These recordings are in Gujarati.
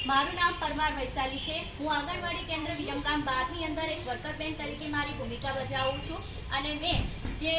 મારું નામ પરમાર વૈશાલી છે। હું આંગણવાડી કેન્દ્ર વિરમગામ 12 ની અંદર એક વર્કર બેન તરીકે મારી ભૂમિકા બજાવું છું અને મેં જે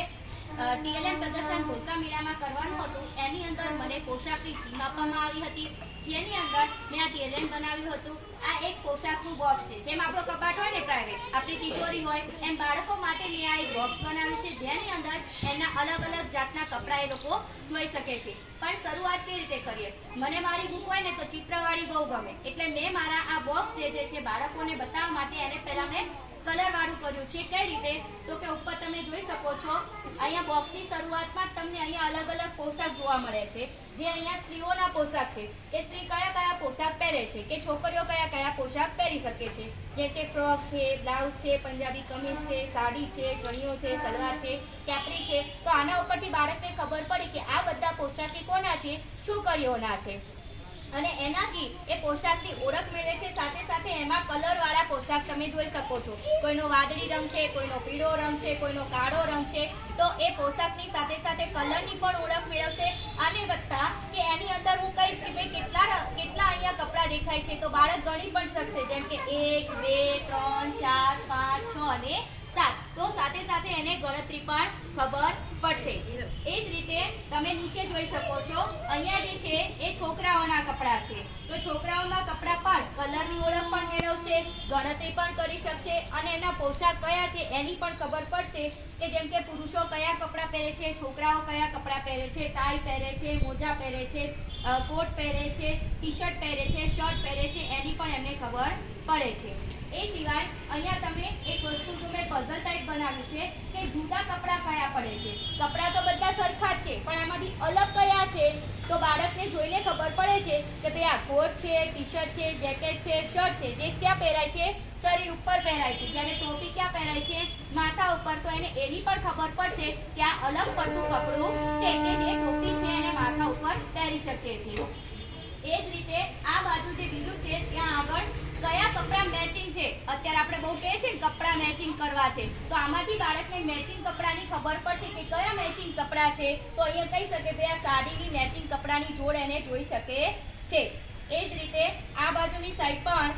ટીએલએમ પ્રદર્શન ભૂલકા મેળામાં કરવાનું હતું એની અંદર મને પોશાકની થીમ આપવામાં આવી હતી, જેની અંદર મેં આ ટીએલએમ બનાવ્યું હતું। આ એક પોશાકનું બોક્સ છે, જેમ આપણો કબાટ હોય ને પ્રાઇવેટ આપણી તિજોરી હોય એમ બાળકો માટે મેં આ એક બોક્સ બનાવ્યું છે, જેની અંદર એના અલગ અલગ જાતના કપડાં એ લોકો જોઈ શકે છે। પણ શરૂઆત કેવી રીતે કરીએ? મને મારી બુક હોય ને તો ચિત્રવાળી બહુ ગમે, એટલે મેં મારા આ બોક્સ જે છે બાળકોને બતાવવા માટે એને પહેલા મેં કલર વાળું કર્યું છે। કઈ રીતે? તો કે ઉપર તમે જોઈ શકો છો, અહીંયા બોક્સની શરૂઆતમાં તમને અહીંયા અલગ અલગ પોશાક જોવા મળે છે, જે અહીંયા સ્ત્રીઓના પોશાક છે કે સ્ત્રી કયા કયા પોશાક પહેરે છે, કે છોકરીઓ કયા કયા પોશાક પહેરી શકે છે, જેમ કે ફ્રોક છે, બ્લાઉઝ છે, પંજાબી કમીઝ છે, સાડી છે, ચણિયો છે, સલવાર છે, કેપરી છે। તો આના ઉપરથી બાળકને ખબર પડી કે આ બધા પોશાક કોના છે, છોકરીઓના છે, અને એનાથી એ પોશાકની ઓળખ મેળવે છે। સાથે સાથે એમાં કલર વાળા પોશાક તમે જોઈ શકો છો, કોઈનો વાદળી રંગ છે, કોઈનો પીળો રંગ છે, કોઈનો કાળો રંગ છે। તો એ પોશાકની સાથે સાથે કલરની પણ ઓળખ મેળવશે। અને વત્તા કે એની અંદર હું કહીશ કે ભાઈ કેટલા અહીંયા કપડાં દેખાય છે, તો બાળક ગણી પણ શકશે, જેમ કે 1 2 3 4 5 6 અને 7। તો સાથે સાથે એને ગણતરી પણ ખબર પડશે। એ જ રીતે તમે નીચે જોઈ શકો છો, અહીંયા જે છે એ છોકરાઓના કપડાં છે, તો છોકરાઓના કપડાં પણ કલરની ઓળખ પણ મેળવશે, ગણતરી પણ કરી શકશે, અને એના પોશાક કયા છે એની પણ ખબર પડશે, કે જેમ કે પુરુષો કયા કપડાં પહેરે છે, છોકરાઓ કયા કપડાં પહેરે છે, ટાઈ પહેરે છે, મોજા પહેરે છે, કોટ પહેરે છે, ટી શર્ટ પહેરે છે, શર્ટ પહેરે છે, એની પણ એમને ખબર પડે છે। એ સિવાય અહીંયા તમે એક વસ્તુ જો મેં પઝલ ટાઈપ બનાવ્યું છે કે જુદા કપડાં કયા પડે છે। કપડાં તો બધા સરખા જ છે, પણ એમાંથી અલગ કયા છે, તો બાળકને જોઈને ખબર પડે છે કે ભાઈ આ કોટ છે, ટી શર્ટ છે, જેકેટ છે, શર્ટ છે, જે ક્યાં પહેરાય છે, શરીર ઉપર પહેરાય છે, જ્યારે ટોપી ક્યાં પહેરાય છે, માથા ઉપર। તો એને એની પણ ખબર પડશે કે આ અલગ પડતું કપડું છે, કે જે ટોપી છે એને માથા ઉપર પહેરી શકીએ છીએ। એ જ રીતે આ બાજુ જે બીજું છે ત્યાં આગળ કયા કપડાં મેચિંગ છે, અત્યારે આપણે બહુ કહે છે ને કપડાં મેચિંગ કરવા છે, તો આમાંથી બાળકને મેચિંગ કપડાની ખબર પડશે કે કયા મેચિંગ કપડાં છે। તો અહીંયા કહી શકે ભાઈ આ સાડીની મેચિંગ કપડાની જોડ એને જોઈ શકે છે। એ જ રીતે આ બાજુની સાઈડ પણ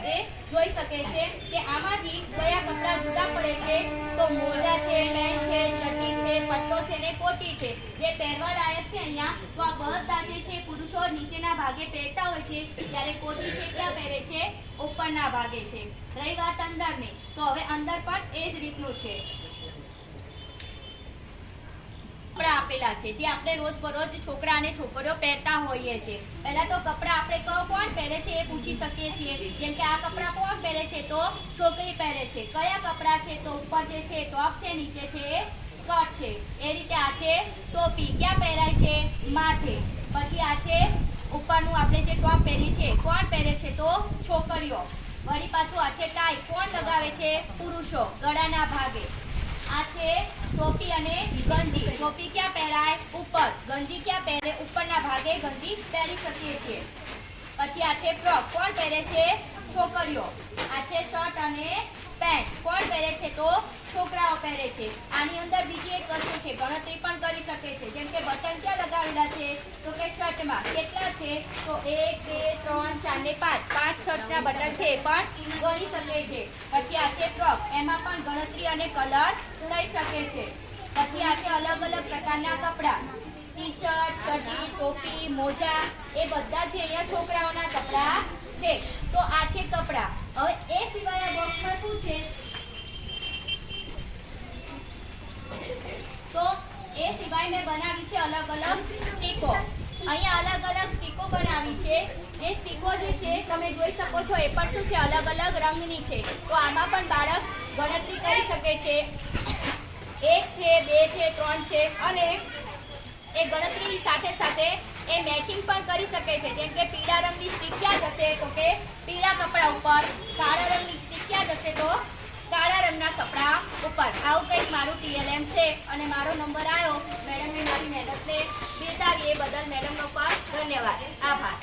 એ જોઈ શકે છે કે આમાંથી કયા કપડાં જુદા પડે છે, તો મોજા છે, પેન્ટ છે, ચડ્ડી છે, પટ્ટો છે ને કોટી છે, જે પહેરવા લાયક છે। અહીંયા તો આ બધા જે છે પુરુષો નીચેના ભાગે પહેરતા હોય છે, ત્યારે કોટી છે ક્યાં પહેરે છે, ઉપરના ભાગે છે। રહી વાત અંદરની, તો હવે અંદર પણ એ જ રીતનું છે, કપડા આપેલા છે જે આપણે રોજ બરોજ છોકરા અને છોકરીઓ પહેરતા હોઈએ છીએ। પહેલા તો કપડા આપણે કોણ પહેરે છે એ પૂછી શકીએ છીએ, જેમ કે આ કપડા કોણ પહેરે છે, તો છોકરી પહેરે છે। કયા કપડા છે, તો ઉપર જે છે ટોપ છે, નીચે છે સ્કર્ટ છે। એ રીતે આ છે ટોપી, ક્યાં પહેરાય છે, માથે। પછી આ છે ઉપરનું આપણે જે ટોપ પહેરી છે, કોણ પહેરે છે, તો છોકરીઓ। વળી પાછું આ છે ટાઈ, કોણ લગાવે છે, પુરુષો, ગળાના ભાગે। આ છે ટોપી અને ગંજી, ટોપી ક્યાં પહેરાય, ઉપર, ગંજી ક્યાં પહેરે, ઉપરના ભાગે ગંજી પહેરી શકીએ છીએ। પછી આ છે ફ્રોક, કોણ પહેરે છે, છોકરીઓ। આ છે શર્ટ અને પેન્ટ, કોણ પહેરે છે, તો છોકરાઓ પહેરે છે। આની અંદર બીજી એક વસ્તુ છે, ગણતરી પણ કરી શકે છે, જેમ કે બટન ક્યાં લગાવેલા છે, તો કે શર્ટમાં કેટલા છે, તો 1 2 3 4 ને 5 શર્ટના બટન છે એ પણ ગણી શકે છે। પછી આ છે ફ્રોક, એમાં પણ ગણતરી અને કલર થઈ શકે છે। પછી આ છે અલગ અલગ પ્રકારના કપડાં, ટી શર્ટ, ચડ્ડી, ટોપી, મોજા, એ બધા જે અહીંયા છોકરાઓના કપડાં છે। તો આ છે કપડાં। હવે એ સિવાય આ બોક્સમાં શું છે, તો એ સિવાય મેં બનાવી છે અલગ અલગ સ્ટીકો। અહીંયા અલગ અલગ સ્ટીકો બનાવી છે। એ સ્ટીકો જે છે તમે જોઈ શકો છો, એ પણ શું છે, અલગ અલગ રંગની છે। તો આમાં પણ બાળક ગણતરી કરી શકે છે, 1 છે, 2 છે, 3 છે, અને એ ગણતરીની સાથે સાથે એ મેચિંગ પણ કરી શકે છે, જેમ કે પીળા રંગની સ્ટીક ક્યાં જશે, તો કે પીળા કપડા ઉપર, કાળા રંગની સ્ટીક ક્યાં જશે, તો કાળા રંગના કપડા ઉપર। આવું કંઈક મારું ટીએલએમ છે, અને મારો નંબર આવ્યો, મેડમે મારી મહેનતને બિરદાવી, એ બદલ મેડમનો પણ ધન્યવાદ, આભાર।